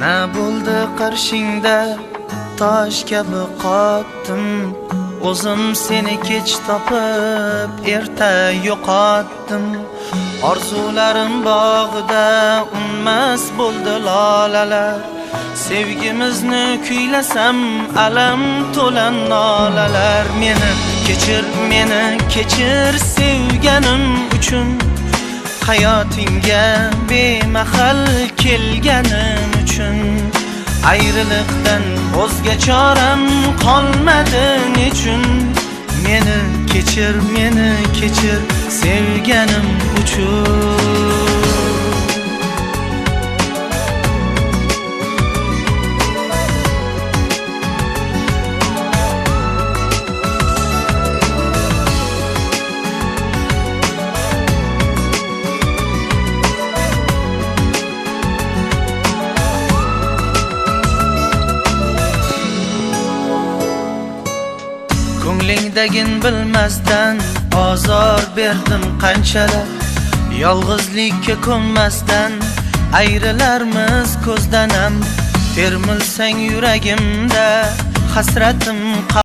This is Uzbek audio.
Na bo'ldi qarshingda tosh kabi qotdim, o'zim seni kech topib erta yo'qotdim. Orzularim bog'ida unmas bo'ldi lolalar, sevgimizni kuylasam alam to'lan nolalar. Meni kechir sevganim uchun, hayotingga bemahal kelganim uchun. Ayriliqdan o'zga choram qolmadi nechun. Meni kechir sevganim uchun. Ko'nglingdagin bilmasdan ozor berdim qanchalar, yolg'izlikka ko'nmasdan ayrilarmiz ko'zdanam. Termilsang yuragimda hasratim